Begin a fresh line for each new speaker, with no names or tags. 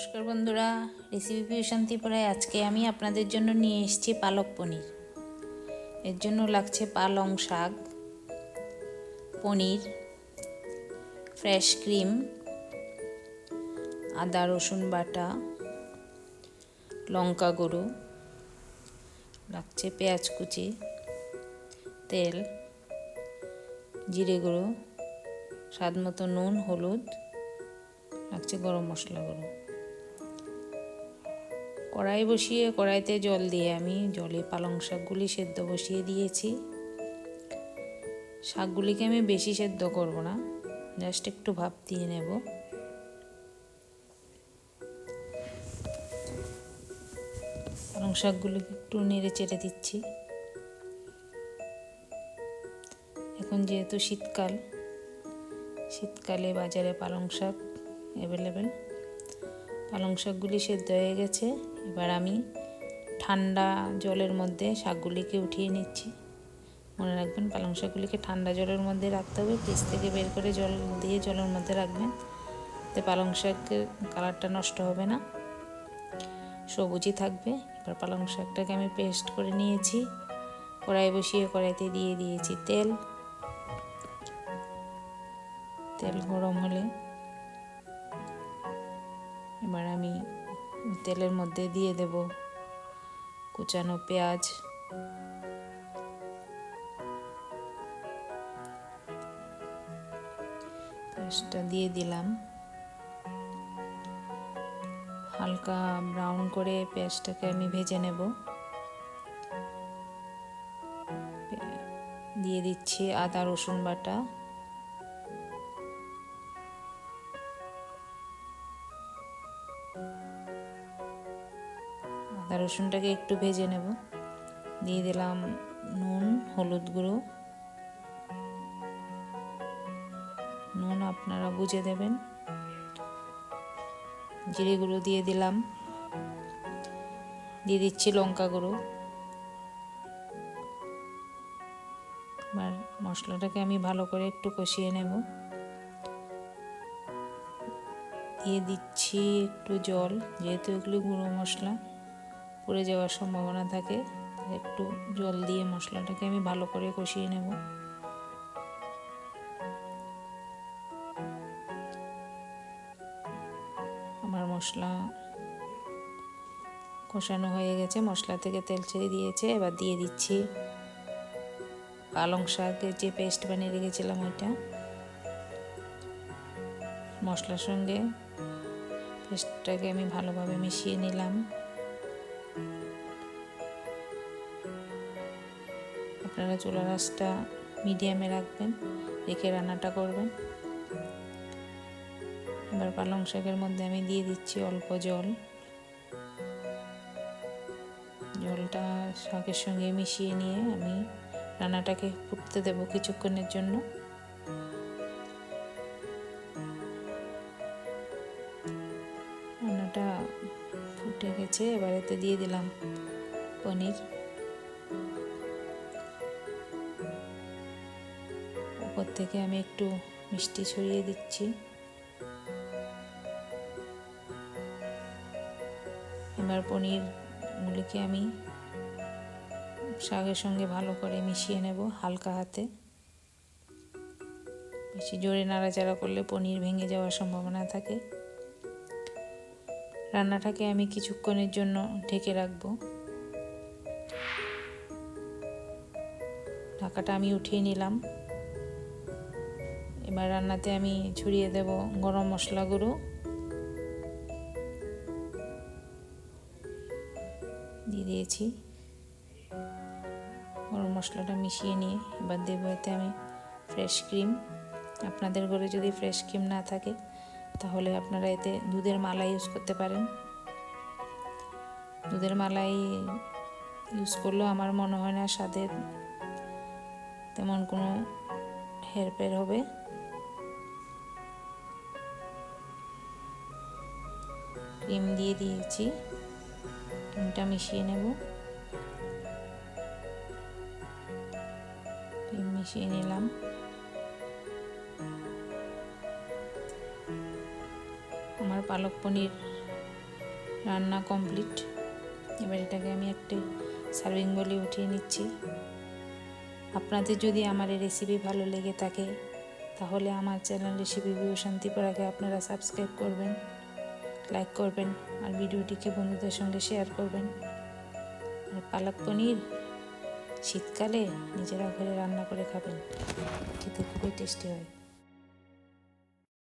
নমস্কার বন্ধুরা, recipe fusion ত্রিপুরায় আজকে আমি আপনাদের জন্য নিয়ে এসেছি পালক পনির। এর জন্য লাগছে পালং শাক, পনির, ফ্রেশ ক্রিম, আদা রসুন বাটা, লঙ্কা গুঁড়ো, লাগছে পেঁয়াজ কুচি, তেল, জিরে গুঁড়ো, স্বাদ মতো নুন, হলুদ, লাগছে গরম মশলা গুঁড়ো। কড়াই বসিয়ে কড়াইতে জল দিয়ে আমি জলে পালং শাকগুলি সেদ্ধ বসিয়ে দিয়েছি। শাকগুলিকে আমি বেশি সেদ্ধ করব না, জাস্ট একটু ভাপ দিয়ে নেব। পালং শাকগুলিকে একটু নেড়ে চেড়ে দিচ্ছি। এখন যেহেতু শীতকালে বাজারে পালং শাক অ্যাভেলেবেল। পালং শাকগুলি সেদ্ধ হয়ে গেছে। এবার আমি ঠান্ডা জলের মধ্যে শাকগুলিকে উঠিয়ে নিচ্ছি। মনে রাখবেন, পালং শাকগুলিকে ঠান্ডা জলের মধ্যে রাখতে হবে। ফ্রিজ থেকে বের করে জল দিয়ে জলের মধ্যে রাখবেন, তাতে পালং শাকের কালারটা নষ্ট হবে না, সবুজই থাকবে। এবার পালং শাকটাকে আমি পেস্ট করে নিয়েছি। কড়াই বসিয়ে কড়াইতে দিয়ে দিয়েছি তেল। তেল গরম হলে এবার আমি তেলের মধ্যে দিয়ে দেব কুচানো পেঁয়াজ, পেঁয়াজটা দিয়ে দিলাম। হালকা ব্রাউন করে পেঁয়াজটাকে আমি ভেজে নেব। দিয়ে দিচ্ছি আদা রসুন বাটা, আদা রসুনটাকে একটু ভেজে নেব। দিয়ে দিলাম নুন, হলুদ গুঁড়ো, নুন আপনারা বুঝে দেবেন। জিরে গুঁড়ো দিয়ে দিলাম। দিয়ে দিচ্ছি লঙ্কা গুঁড়ো। এবার মশলাটাকে আমি ভালো করে একটু কষিয়ে নেব। দিয়ে দিচ্ছি একটু জল, যেহেতু এগুলি গুঁড়ো মশলা, পুড়ে যাওয়ার সম্ভাবনা থাকে। একটু জল দিয়ে মশলাটাকে আমি ভালো করে কষিয়ে নেব। আমার মশলা কষানো হয়ে গেছে, মশলা থেকে তেল ছেড়ে দিয়েছে। এবার দিয়ে দিচ্ছি পালং শাকের যে পেস্ট বানিয়ে রেখেছিলাম ওইটা। মশলার সঙ্গে পেস্টটাকে আমি ভালোভাবে মিশিয়ে নিলাম। আপনারা চুলার আঁচটা মিডিয়ামে রাখবেন, রেখে রান্নাটা করবেন। এবার পালং শাকের মধ্যে আমি দিয়ে দিচ্ছি অল্প জল। জলটা শাকের সঙ্গে মিশিয়ে নিয়ে আমি রান্নাটাকে ফুটতে দেব কিছুক্ষণের জন্য। রান্নাটা ফুটে গেছে। এবার এতে দিয়ে দিলাম পনির। উপর থেকে আমি একটু মিষ্টি ছড়িয়ে দিচ্ছি। এবার পনিরগুলিকে আমি শাকের সঙ্গে ভালো করে মিশিয়ে নেব হালকা হাতে। বেশি জোরে নাড়াচাড়া করলে পনির ভেঙে যাওয়ার সম্ভাবনা থাকে। রান্নাটাকে আমি কিছুক্ষণের জন্য ঢেকে রাখবো। ঢাকাটা আমি উঠিয়ে নিলাম। এবার রান্নাতে আমি ছড়িয়ে দেব গরম মশলা গুঁড়ো। দিয়ে দিয়েছি। গরম মশলাটা মিশিয়ে নিয়ে এবার দেবো এতে আমি ফ্রেশ ক্রিম। আপনাদের ঘরে যদি ফ্রেশ ক্রিম না থাকে তাহলে আপনারা এতে দুধের মালাই ইউজ করতে পারেন। দুধের মালাই ইউজ করলেও আমার মনে হয় না স্বাদের তেমন কোনো হেরফের হবে। ক্রিম দিয়ে দিয়েছি, ক্রিমটা মিশিয়ে নেব। ক্রিম মিশিয়ে নিলাম। আমার পালক পনির রান্না কমপ্লিট। এবার এটাকে আমি একটি সার্ভিং বলে উঠিয়ে নিচ্ছি। আপনাদের যদি আমার এই রেসিপি ভালো লেগে থাকে তাহলে আমার চ্যানেল রেসিপি ফিউশন ত্রিপুরাকে আপনারা সাবস্ক্রাইব করবেন, লাইক করবেন আর ভিডিওটিকে বন্ধুদের সঙ্গে শেয়ার করবেন। আর পালক পনির শীতকালে নিজেরা ঘরে রান্না করে খাবেন, খেতে খুবই টেস্টি হয়।